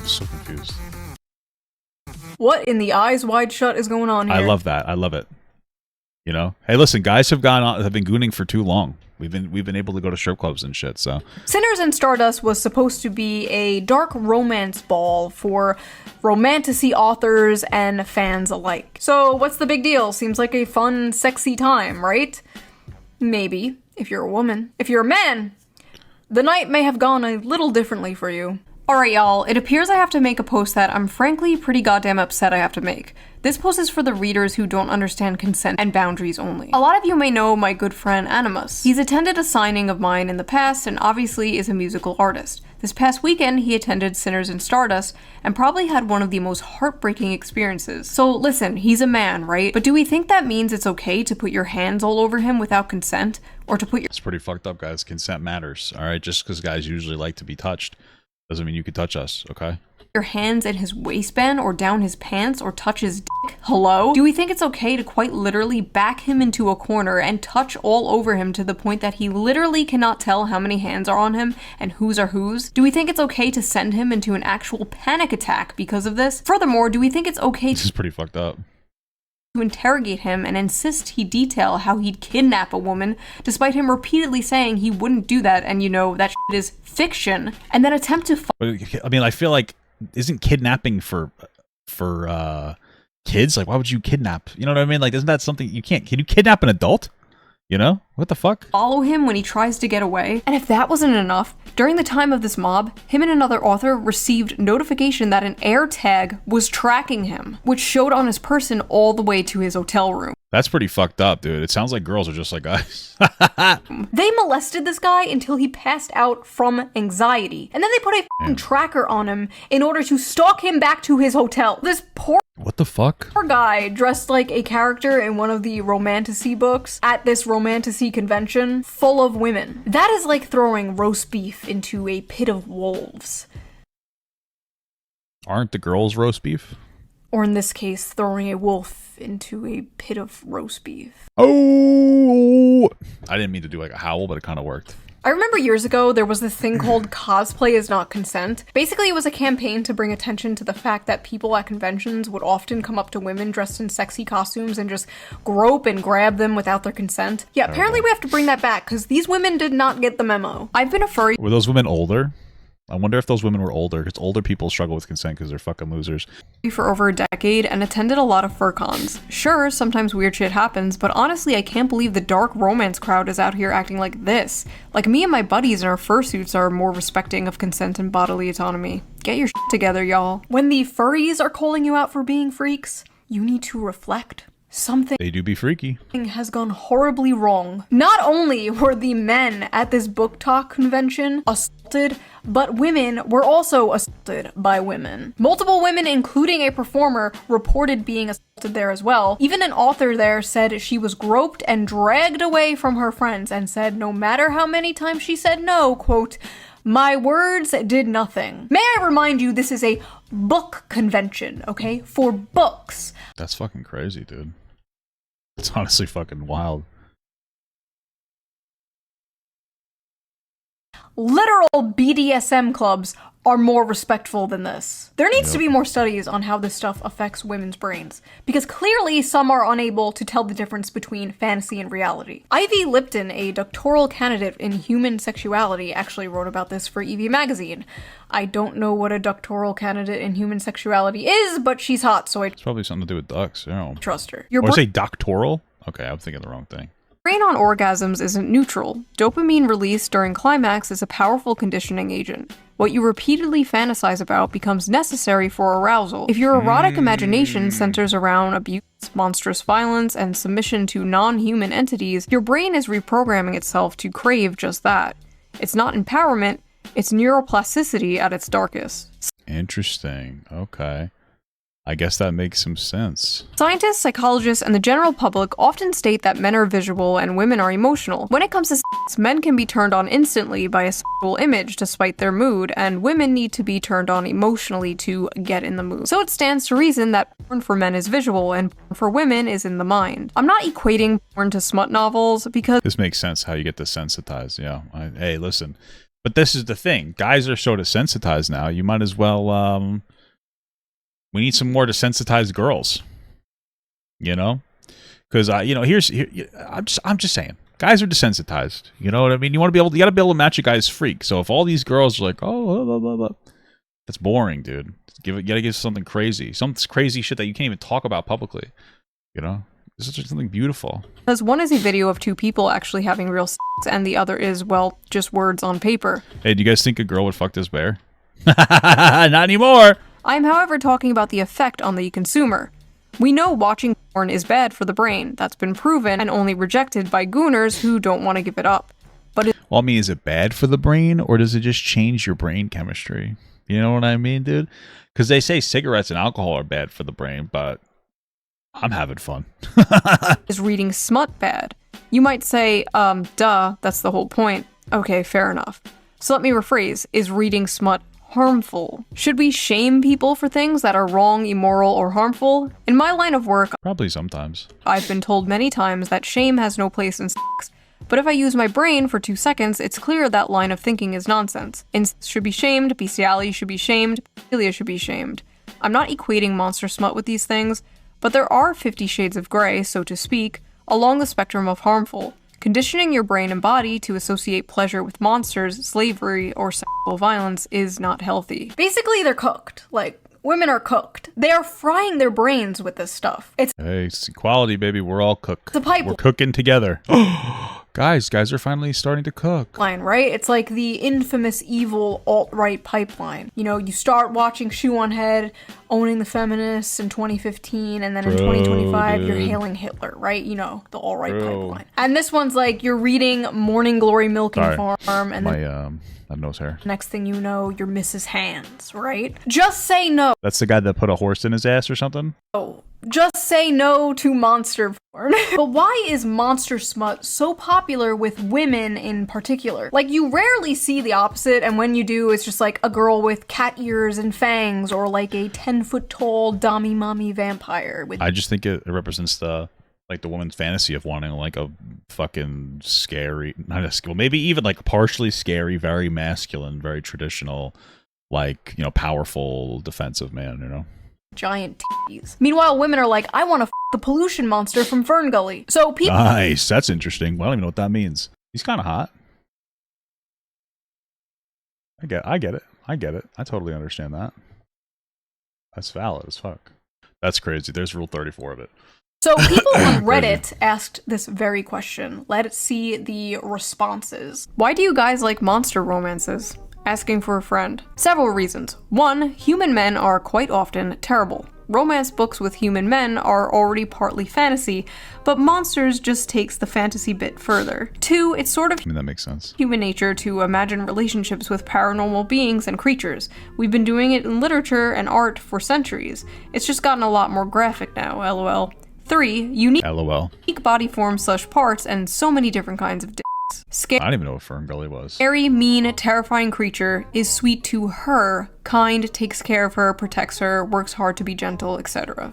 so confused. What in the eyes wide shut is going on here? I love that. I love it. You know, hey, listen, guys have been gooning for too long. We've been able to go to strip clubs and shit. So, Sinners and Stardust was supposed to be a dark romance ball for romantasy authors and fans alike. So, what's the big deal? Seems like a fun, sexy time, right? Maybe, if you're a woman. If you're a man, the night may have gone a little differently for you. Alright y'all, it appears I have to make a post that I'm frankly pretty goddamn upset I have to make. This post is for the readers who don't understand consent and boundaries only. A lot of you may know my good friend Animus. He's attended a signing of mine in the past and obviously is a musical artist. This past weekend he attended Sinners and Stardust and probably had one of the most heartbreaking experiences. So listen, he's a man, right? But do we think that means it's okay to put your hands all over him without consent? Or to put your— It's pretty fucked up, guys. Consent matters, alright? Just because guys usually like to be touched doesn't mean you can touch us, okay? Your hands in his waistband or down his pants or touch his dick? Hello? Do we think it's okay to quite literally back him into a corner and touch all over him to the point that he literally cannot tell how many hands are on him and whose are whose? Do we think it's okay to send him into an actual panic attack because of this? Furthermore, do we think it's okay This is pretty fucked up. to interrogate him and insist he detail how he'd kidnap a woman, despite him repeatedly saying he wouldn't do that and, you know, that shit is fiction, and then attempt to I mean, I feel like, isn't kidnapping for kids? Like, why would you kidnap? You know what I mean? Like, isn't that something you can't? Can you kidnap an adult? You know? What the fuck? Follow him when he tries to get away. And if that wasn't enough, during the time of this mob, him and another author received notification that an air tag was tracking him, which showed on his person all the way to his hotel room. That's pretty fucked up, dude. It sounds like girls are just like guys. They molested this guy until he passed out from anxiety. And then they put a f***ing tracker on him in order to stalk him back to his hotel. This poor What the fuck? Poor guy dressed like a character in one of the romantasy books at this romantasy convention full of women. That is like throwing roast beef into a pit of wolves. Aren't the girls roast beef? Or in this case, throwing a wolf into a pit of roast beef. Oh! I didn't mean to do like a howl, but it kind of worked. I remember years ago, there was this thing called cosplay is not consent. Basically, it was a campaign to bring attention to the fact that people at conventions would often come up to women dressed in sexy costumes and just grope and grab them without their consent. Yeah, apparently we have to bring that back, because these women did not get the memo. I've been a furry. Were those women older? I wonder if those women were older, because older people struggle with consent because they're fucking losers. For over a decade and attended a lot of fur cons. Sure, sometimes weird shit happens, but honestly, I can't believe the dark romance crowd is out here acting like this. Like, me and my buddies in our fursuits are more respecting of consent and bodily autonomy. Get your shit together, y'all. When the furries are calling you out for being freaks, you need to reflect. Something they do be freaky. Has gone horribly wrong. Not only were the men at this BookTok convention assaulted, but women were also assaulted by women. Multiple women, including a performer, reported being assaulted there as well. Even an author there said she was groped and dragged away from her friends and said no matter how many times she said no, quote, my words did nothing. May I remind you, this is a book convention, okay? For books. That's fucking crazy, dude. It's honestly fucking wild. Literal BDSM clubs are more respectful than this. There needs to be more studies on how this stuff affects women's brains, because clearly some are unable to tell the difference between fantasy and reality. Ivy Lipton, a doctoral candidate in human sexuality, actually wrote about this for Evie magazine. I don't know what a doctoral candidate in human sexuality is, but she's hot, so it's probably something to do with ducks, you know. Trust her. Or say doctoral? Okay, I'm thinking the wrong thing. Brain on orgasms isn't neutral. Dopamine release during climax is a powerful conditioning agent. What you repeatedly fantasize about becomes necessary for arousal. If your erotic imagination centers around abuse, monstrous violence, and submission to non-human entities, your brain is reprogramming itself to crave just that. It's not empowerment, it's neuroplasticity at its darkest. Interesting. Okay. I guess that makes some sense. Scientists, psychologists, and the general public often state that men are visual and women are emotional. When it comes to sex, men can be turned on instantly by a sexual image despite their mood, and women need to be turned on emotionally to get in the mood. So it stands to reason that porn for men is visual and porn for women is in the mind. I'm not equating porn to smut novels because this makes sense how you get desensitized. Yeah. Hey, listen. But this is the thing. Guys are so desensitized now. You might as well, we need some more desensitized girls, you know, because you know, I'm just saying, guys are desensitized. You know what I mean? You got to be able to match a guy's freak. So if all these girls are like, oh, blah, blah, blah, that's boring, dude. You gotta give something crazy, some crazy shit that you can't even talk about publicly. You know, this is just something beautiful. Because one is a video of two people actually having real sex, and the other is, well, just words on paper. Hey, do you guys think a girl would fuck this bear? Not anymore. I'm, however, talking about the effect on the consumer. We know watching porn is bad for the brain. That's been proven and only rejected by gooners who don't want to give it up. But well, I mean, is it bad for the brain, or does it just change your brain chemistry? You know what I mean, dude? Because they say cigarettes and alcohol are bad for the brain, but I'm having fun. Is reading smut bad? You might say, duh, that's the whole point. Okay, fair enough. So let me rephrase. Is reading smut harmful? Should we shame people for things that are wrong, immoral, or harmful? In my line of work, probably sometimes. I've been told many times that shame has no place in sex. But if I use my brain for 2 seconds, it's clear that line of thinking is nonsense. Incest should be shamed, bestiality should be shamed, pedophilia should be shamed. I'm not equating monster smut with these things, but there are 50 shades of gray, so to speak, along the spectrum of harmful. Conditioning your brain and body to associate pleasure with monsters, slavery, or sexual violence is not healthy. Basically, they're cooked. Like, women are cooked. They are frying their brains with this stuff. Hey, it's equality, baby. We're all cooked. It's a pipe. We're cooking together. guys are finally starting to cook. Line, right? It's like the infamous evil alt-right pipeline. You know, you start watching Shoe on Head, owning the feminists in 2015, and then in 2025, you're hailing Hitler, right? You know, the alt-right pipeline. And this one's like, you're reading Morning Glory Milking Farm, and then my nose hair. Next thing you know, you're Mrs. Hands, right? Just say no. That's the guy that put a horse in his ass or something? Oh, just say no to monster porn. But why is monster smut so popular with women in particular? Like, you rarely see the opposite, and when you do, it's just like a girl with cat ears and fangs, or like a 10-foot-tall dommy mommy vampire. I just think it represents the woman's fantasy of wanting like a fucking scary, maybe even like partially scary, very masculine, very traditional, like, you know, powerful defensive man, you know? Giant titties. Meanwhile, women are like, I want to the pollution monster from Fern Gully. So people. Nice. That's interesting. Well, I don't even know what that means. He's kind of hot. I get it. I totally understand that. That's valid as fuck. That's crazy. There's rule 34 of it. So people on Reddit asked this very question. Let's see the responses. Why do you guys like monster romances? Asking for a friend. Several reasons. 1, human men are quite often terrible. Romance books with human men are already partly fantasy, but monsters just takes the fantasy bit further. 2, it's sort of that makes sense. Human nature to imagine relationships with paranormal beings and creatures. We've been doing it in literature and art for centuries. It's just gotten a lot more graphic now, lol. 3, unique body forms / parts and so many different kinds of dicks. I don't even know what Fern Gully was. Scary, mean, terrifying creature is sweet to her, kind, takes care of her, protects her, works hard to be gentle, etc.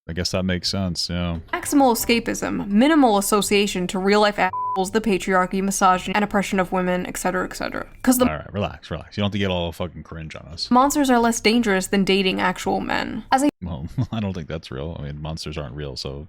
I guess that makes sense, yeah. Maximal escapism, minimal association to real-life assholes, the patriarchy, misogyny, and oppression of women, etc., etc. All right, relax. You don't have to get all fucking cringe on us. Monsters are less dangerous than dating actual men. Well, I don't think that's real. I mean, monsters aren't real, so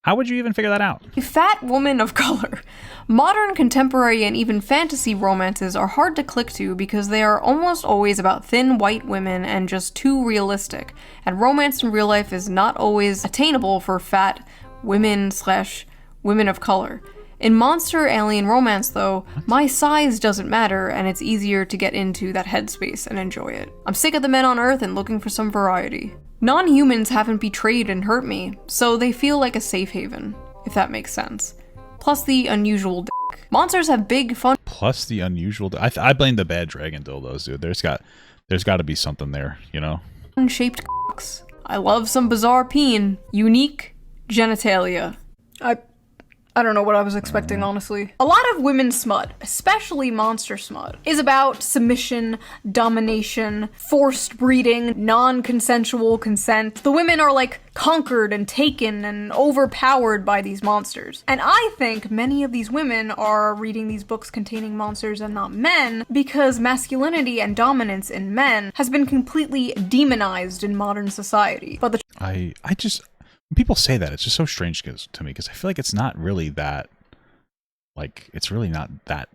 how would you even figure that out? A fat woman of color. Modern, contemporary, and even fantasy romances are hard to click to because they are almost always about thin white women and just too realistic. And romance in real life is not always attainable for fat women / women of color. In monster alien romance, though, my size doesn't matter and it's easier to get into that headspace and enjoy it. I'm sick of the men on Earth and looking for some variety. Non-humans haven't betrayed and hurt me, so they feel like a safe haven, if that makes sense. Plus the unusual dick. Monsters have big fun. Plus the unusual I blame the bad dragon dildos, dude. There's got to be something there, you know? Shaped cocks. I love some bizarre peen. Unique genitalia. I don't know what I was expecting, honestly. A lot of women's smut, especially monster smut, is about submission, domination, forced breeding, non-consensual consent. The women are like conquered and taken and overpowered by these monsters. And I think many of these women are reading these books containing monsters and not men because masculinity and dominance in men has been completely demonized in modern society. But I just... When people say that, it's just so strange to me because I feel like it's not really that, like, it's really not that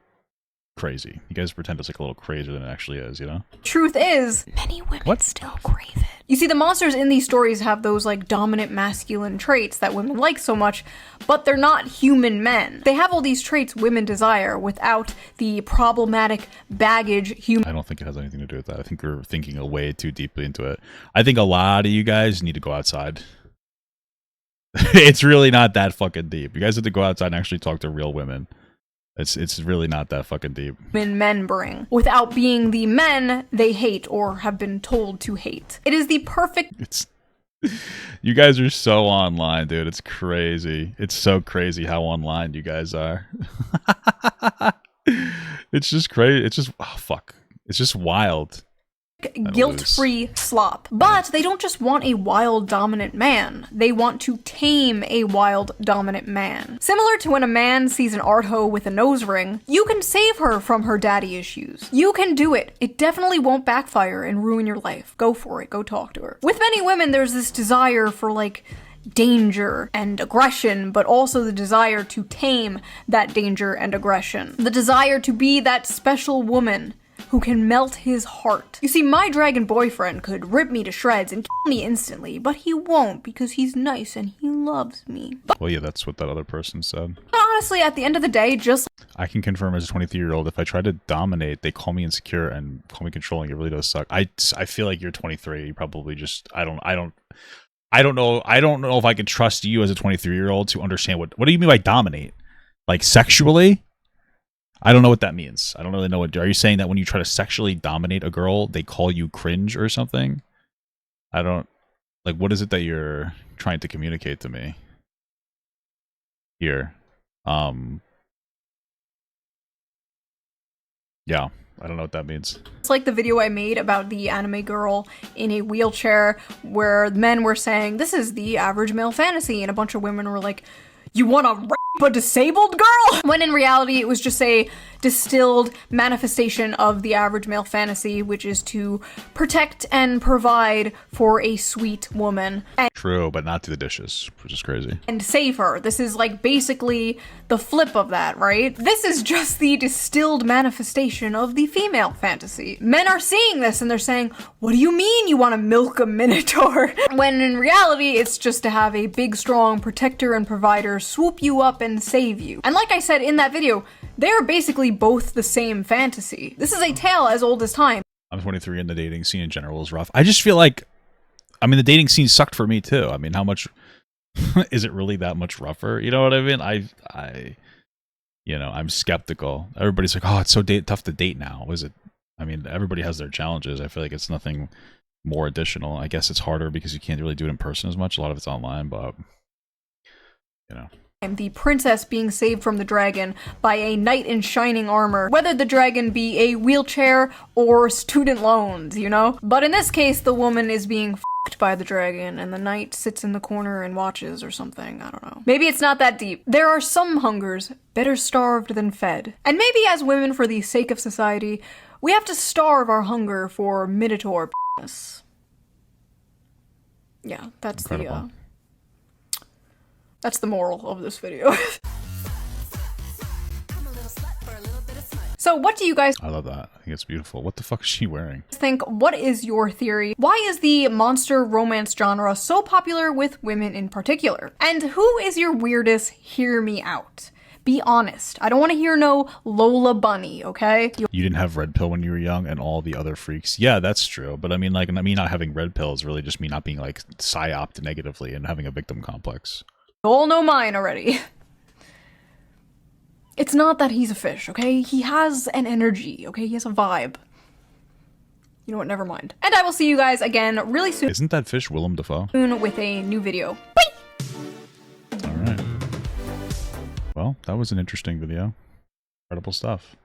crazy. You guys pretend it's like a little crazier than it actually is, you know? Truth is, many women still crave it. You see, the monsters in these stories have those, like, dominant masculine traits that women like so much, but they're not human men. They have all these traits women desire without the problematic baggage human. I don't think it has anything to do with that. I think we're thinking way too deeply into it. I think a lot of you guys need to go outside. It's really not that fucking deep. You guys have to go outside and actually talk to real women. It's really not that fucking deep. Men bring, without being the men they hate or have been told to hate. It is the perfect... You guys are so online, dude. It's crazy. It's so crazy how online you guys are. It's just crazy. It's just... Oh, fuck. It's just wild. Guilt-free slop. But they don't just want a wild dominant man. They want to tame a wild dominant man. Similar to when a man sees an art hoe with a nose ring, you can save her from her daddy issues. You can do it. It definitely won't backfire and ruin your life. Go for it. Go talk to her. With many women, there's this desire for, like, danger and aggression, but also the desire to tame that danger and aggression. The desire to be that special woman who can melt his heart. You see, my dragon boyfriend could rip me to shreds and kill me instantly, but he won't because he's nice and he loves me. Well, yeah, that's what that other person said. But honestly, at the end of the day, just I can confirm as a 23-year-old, if I try to dominate, they call me insecure and call me controlling. It really does suck. I feel like you're 23. You probably just I don't know if I can trust you as a 23-year-old to understand what do you mean by dominate? Like sexually? I don't know what that means. I don't really know what. Are you saying that when you try to sexually dominate a girl, they call you cringe or something? I don't like. What is it that you're trying to communicate to me here? Yeah, I don't know what that means. It's like the video I made about the anime girl in a wheelchair where men were saying, this is the average male fantasy, and a bunch of women were like, you want to rape a disabled girl? When in reality, it was just a distilled manifestation of the average male fantasy, which is to protect and provide for a sweet woman. True, but not do the dishes, which is crazy. And save her. This is like basically the flip of that, right? This is just the distilled manifestation of the female fantasy. Men are seeing this and they're saying, what do you mean you want to milk a minotaur? When in reality, it's just to have a big, strong protector and provider swoop you up and save you. And like I said in that video, they are basically both the same fantasy. This is a tale as old as time. I'm 23 and the dating scene in general is rough. I just feel like, I mean, the dating scene sucked for me too. I mean, how much is it really that much rougher? You know what I mean? I'm skeptical. Everybody's like, oh, it's so tough to date now. Is it? I mean, everybody has their challenges. I feel like it's nothing more additional. I guess it's harder because you can't really do it in person as much. A lot of it's online, but you know. The princess being saved from the dragon by a knight in shining armor, whether the dragon be a wheelchair or student loans, you know? But in this case, the woman is being f***ed by the dragon and the knight sits in the corner and watches or something, I don't know. Maybe it's not that deep. There are some hungers better starved than fed. And maybe as women, for the sake of society, we have to starve our hunger for minotaur p***ness. Yeah, that's incredible. That's the moral of this video. So what do you guys I love that. I think it's beautiful. What the fuck is she wearing? think? What is your theory? Why is the monster romance genre so popular with women in particular? And who is your weirdest hear me out? Be honest. I don't want to hear no Lola Bunny, okay? You didn't have red pill when you were young and all the other freaks. Yeah, that's true. But I mean, like, me not having red pill is really just me not being, like, psyoped negatively and having a victim complex. You all know mine already. It's not that he's a fish, okay? He has an energy, okay? He has a vibe. You know what? Never mind. And I will see you guys again really soon. Isn't that fish Willem Dafoe? With a new video. Bye! All right. Well, that was an interesting video. Incredible stuff.